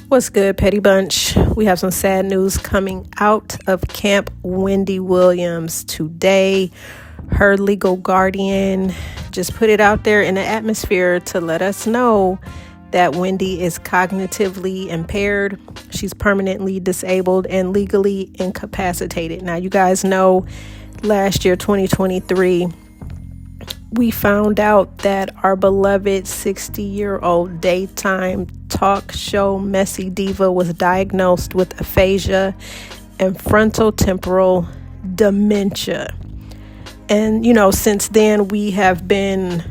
What's good, Petty Bunch? We have some sad news coming out of Camp Wendy Williams today. Her legal guardian just put it out there in the atmosphere to let us know that Wendy is cognitively impaired. She's permanently disabled and legally incapacitated. Now, you guys know last year, 2023, we found out that our beloved 60-year-old daytime talk show messy diva was diagnosed with aphasia and frontotemporal dementia. And, since then we have been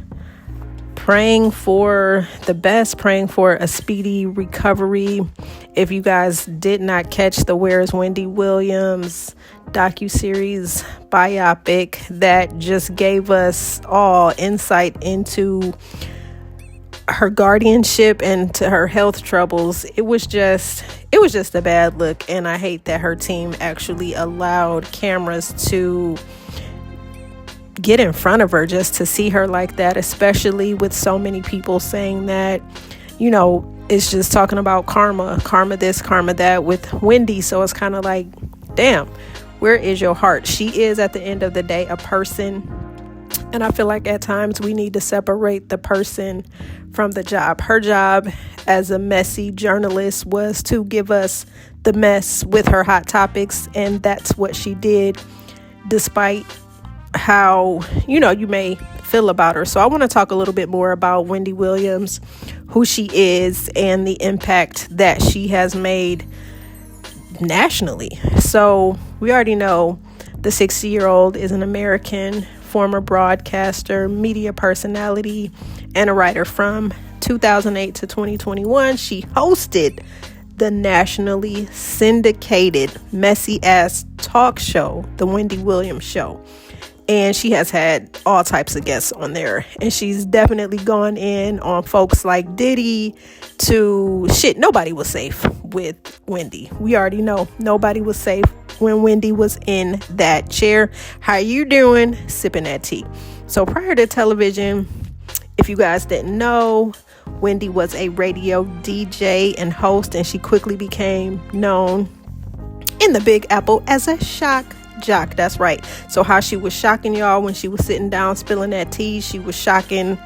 praying for the best, praying for a speedy recovery. If you guys did not catch the Where's Wendy Williams docuseries biopic that just gave us all insight into her guardianship and to her health troubles, it was just a bad look. And I hate that her team actually allowed cameras to get in front of her just to see her like that, especially with so many people saying that, it's just talking about karma this, karma that with Wendy. So it's kind of like, damn, where is your heart? She is, at the end of the day, a person. And I feel like at times we need to separate the person from the job. Her job as a messy journalist was to give us the mess with her hot topics. And that's what she did, despite how, you may feel about her. So I want to talk a little bit more about Wendy Williams, who she is, and the impact that she has made nationally. So we already know the 60-year-old is an American former broadcaster, media personality, and a writer. From 2008 to 2021, she hosted the nationally syndicated messy-ass talk show, The Wendy Williams Show. And she has had all types of guests on there. And she's definitely gone in on folks like Diddy to shit. Nobody was safe with Wendy. We already know nobody was safe when Wendy was in that chair. How you doing? Sipping that tea. So prior to television, if you guys didn't know, Wendy was a radio DJ and host, and she quickly became known in the Big Apple as a shock jock. That's right. So how she was shocking y'all when she was sitting down spilling that tea, she was shocking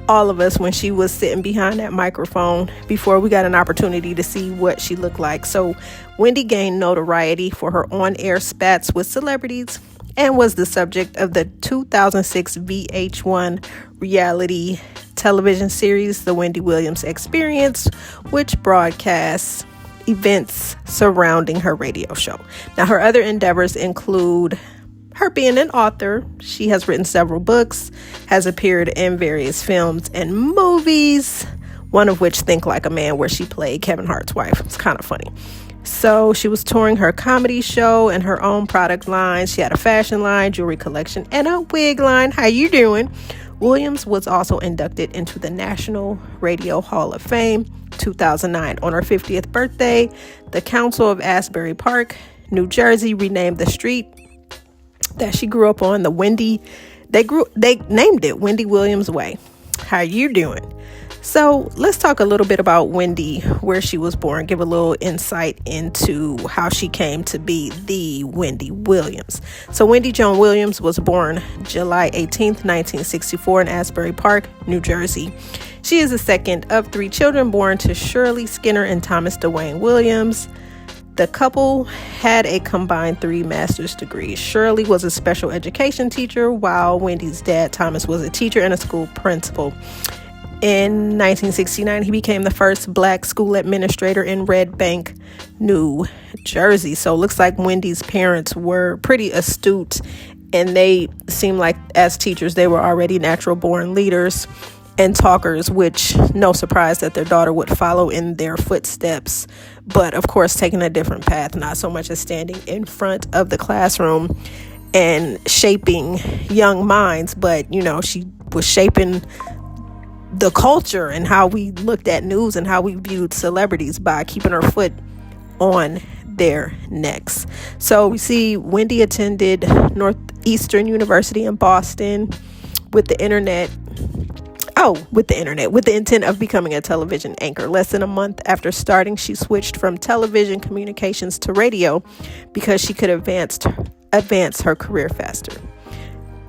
all of us when she was sitting behind that microphone before we got an opportunity to see what she looked like. So Wendy gained notoriety for her on-air spats with celebrities and was the subject of the 2006 VH1 reality television series, The Wendy Williams Experience, which broadcasts events surrounding her radio show. Now, her other endeavors include her being an author. She has written several books, has appeared in various films and movies, one of which, Think Like a Man, where she played Kevin Hart's wife. It's kind of funny. So she was touring her comedy show and her own product line. She had a fashion line, jewelry collection, and a wig line. How you doing? Williams was also inducted into the National Radio Hall of Fame 2009. On her 50th birthday, the Council of Asbury Park, New Jersey, renamed the street that she grew up on they named it Wendy Williams Way. How you doing? So let's talk a little bit about Wendy, where she was born, give a little insight into how she came to be the Wendy Williams. So Wendy Joan Williams was born July 18th, 1964 in Asbury Park, New Jersey. She is the second of three children born to Shirley Skinner and Thomas Dwayne Williams. The couple had a combined 3 master's degrees. Shirley was a special education teacher, while Wendy's dad, Thomas, was a teacher and a school principal. In 1969, he became the first Black school administrator in Red Bank, New Jersey. So it looks like Wendy's parents were pretty astute, and they seemed like as teachers, they were already natural born leaders and talkers, which no surprise that their daughter would follow in their footsteps. But of course, taking a different path, not so much as standing in front of the classroom and shaping young minds, but, she was shaping the culture and how we looked at news and how we viewed celebrities by keeping her foot on their necks. So we see Wendy attended Northeastern University in Boston. With the internet with the internet, with the intent of becoming a television anchor. Less than a month after starting, she switched from television communications to radio because she could advance her career faster.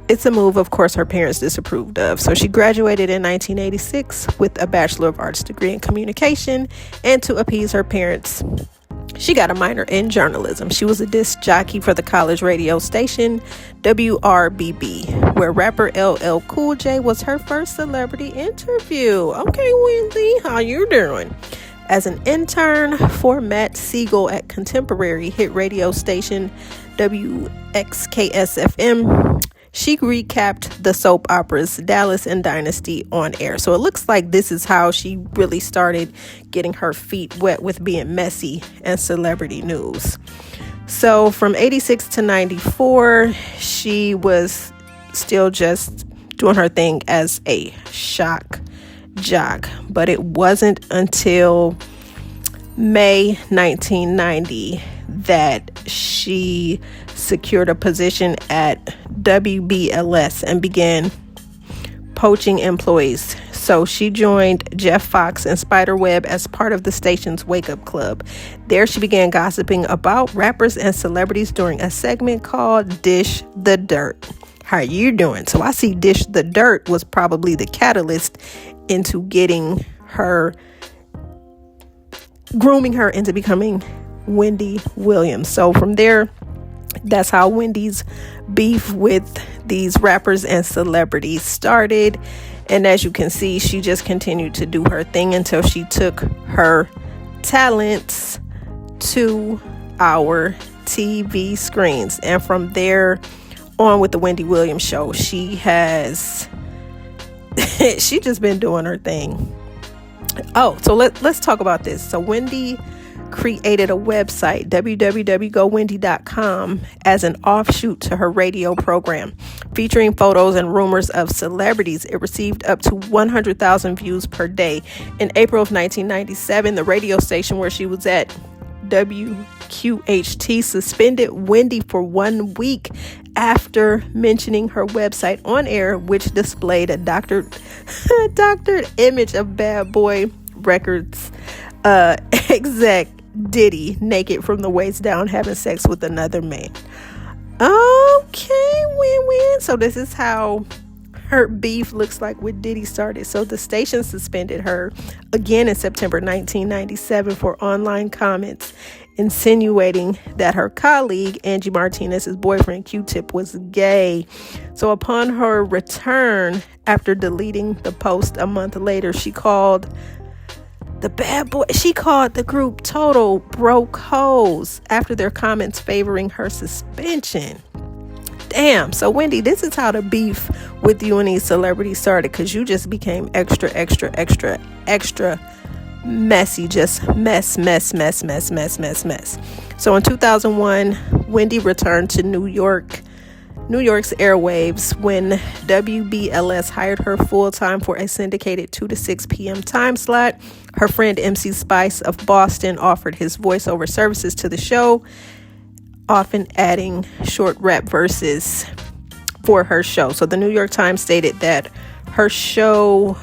It's a move, of course, her parents disapproved of. So she graduated in 1986 with a Bachelor of Arts degree in communication, and to appease her parents, she got a minor in journalism. She was a disc jockey for the college radio station WRBB, where rapper LL Cool J was her first celebrity interview. Okay, Wendy, how you doing? As an intern for Matt Siegel at contemporary hit radio station WXKS-FM, she recapped the soap operas Dallas and Dynasty on air. So it looks like this is how she really started getting her feet wet with being messy and celebrity news. So from 86 to 94, she was still just doing her thing as a shock jock. But it wasn't until May 1990 that she secured a position at WBLS and began poaching employees. So she joined Jeff Fox and Spiderweb as part of the station's Wake Up Club. There she began gossiping about rappers and celebrities during a segment called Dish the Dirt. How you doing? So I see Dish the Dirt was probably the catalyst into getting her, grooming her into becoming Wendy Williams. So from there, that's how Wendy's beef with these rappers and celebrities started. And as you can see, she just continued to do her thing until she took her talents to our TV screens. And from there on with the Wendy Williams show, she just been doing her thing. Oh, so let's talk about this. So Wendy created a website, www.gowendy.com, as an offshoot to her radio program, featuring photos and rumors of celebrities. It received up to 100,000 views per day. In April of 1997, the radio station where she was at, WQHT, suspended Wendy for 1 week after mentioning her website on air, which displayed a doctored image of Bad Boy Records exec Diddy naked from the waist down having sex with another man. Okay, win-win. So this is how her beef looks like with Diddy started. So the station suspended her again in September 1997 for online comments insinuating that her colleague Angie Martinez's boyfriend Q-Tip was gay. So upon her return after deleting the post a month later, she called the group total broke hoes after their comments favoring her suspension. Damn. So Wendy, this is how the beef with you and these celebrities started, because you just became extra messy. Just mess. So in 2001, Wendy returned to New York's airwaves when WBLS hired her full-time for a syndicated 2 to 6 p.m. time slot. Her friend MC Spice of Boston offered his voiceover services to the show, often adding short rap verses for her show. So the New York Times stated that her show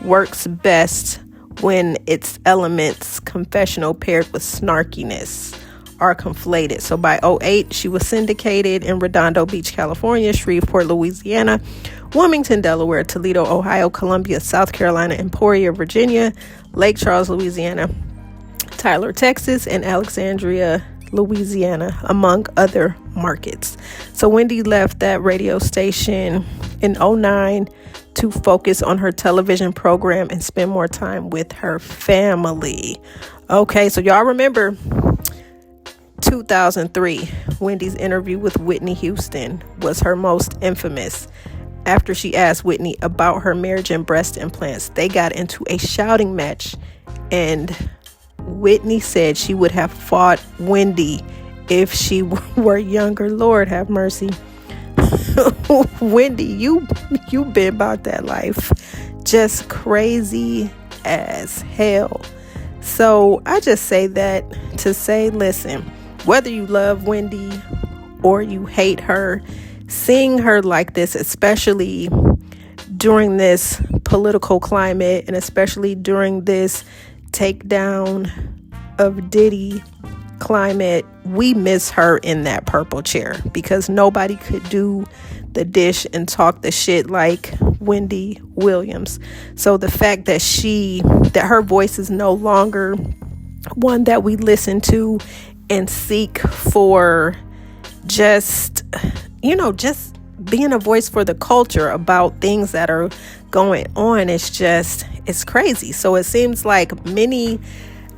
works best when its elements, confessional paired with snarkiness, are conflated. So by 2008, she was syndicated in Redondo Beach, California, Shreveport, Louisiana, Wilmington, Delaware, Toledo, Ohio, Columbia, South Carolina, Emporia, Virginia, Lake Charles, Louisiana, Tyler, Texas, and Alexandria, Louisiana, among other markets. So Wendy left that radio station in 2009 to focus on her television program and spend more time with her family. Okay, so y'all remember 2003, Wendy's interview with Whitney Houston was her most infamous. After she asked Whitney about her marriage and breast implants, they got into a shouting match, and Whitney said she would have fought Wendy if she were younger. Lord have mercy. Wendy, you been about that life. Just crazy as hell. So I just say that to say, listen, whether you love Wendy or you hate her, seeing her like this, especially during this political climate, and especially during this takedown of Diddy climate, we miss her in that purple chair, because nobody could do the dish and talk the shit like Wendy Williams. So the fact that her voice is no longer one that we listen to and seek for, just being a voice for the culture about things that are going on, it's crazy. So it seems like many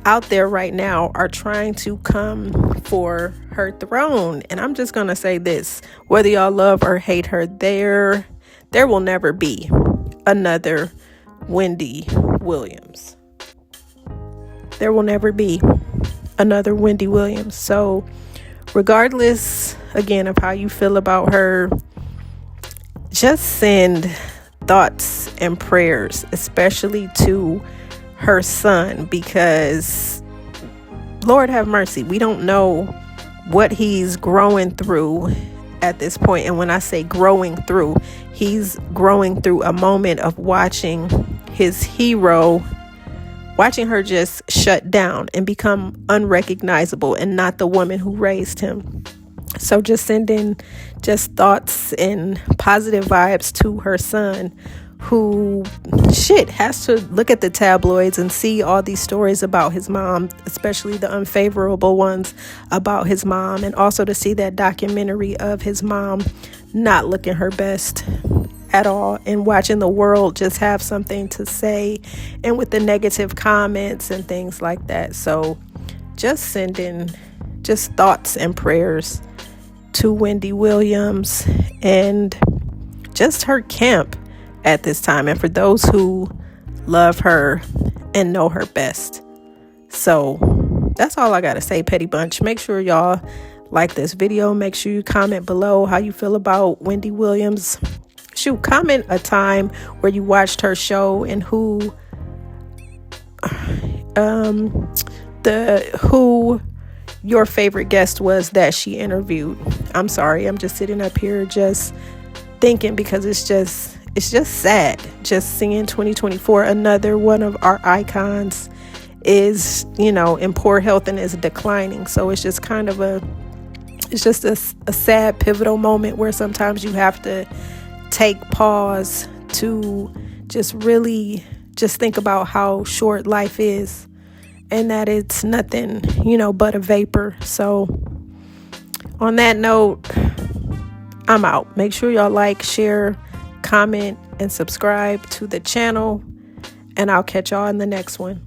out there right now are trying to come for her throne. And I'm just gonna say this: whether y'all love or hate her, there will never be another Wendy Williams. There will never be another Wendy Williams. So regardless, again, of how you feel about her, just send thoughts and prayers, especially to her son, because Lord have mercy, we don't know what he's growing through at this point. And when I say growing through, he's growing through a moment of watching his hero, watching her just shut down and become unrecognizable and not the woman who raised him. So just sending just thoughts and positive vibes to her son, who has to look at the tabloids and see all these stories about his mom, especially the unfavorable ones about his mom, and also to see that documentary of his mom not looking her best at all, and watching the world just have something to say, and with the negative comments and things like that. So just sending just thoughts and prayers to Wendy Williams and just her camp at this time, and for those who love her and know her best. So that's all I gotta say, Petty Bunch. Make sure y'all like this video. Make sure you comment below how you feel about Wendy Williams. Comment a time where you watched her show and who your favorite guest was that she interviewed. I'm sorry, I'm just sitting up here just thinking, because it's just sad just seeing 2024, another one of our icons is in poor health and is declining. So it's just kind of a sad pivotal moment where sometimes you have to take pause to just really just think about how short life is, and that it's nothing but a vapor. So on that note, I'm out. Make sure y'all like, share, comment, and subscribe to the channel, and I'll catch y'all in the next one.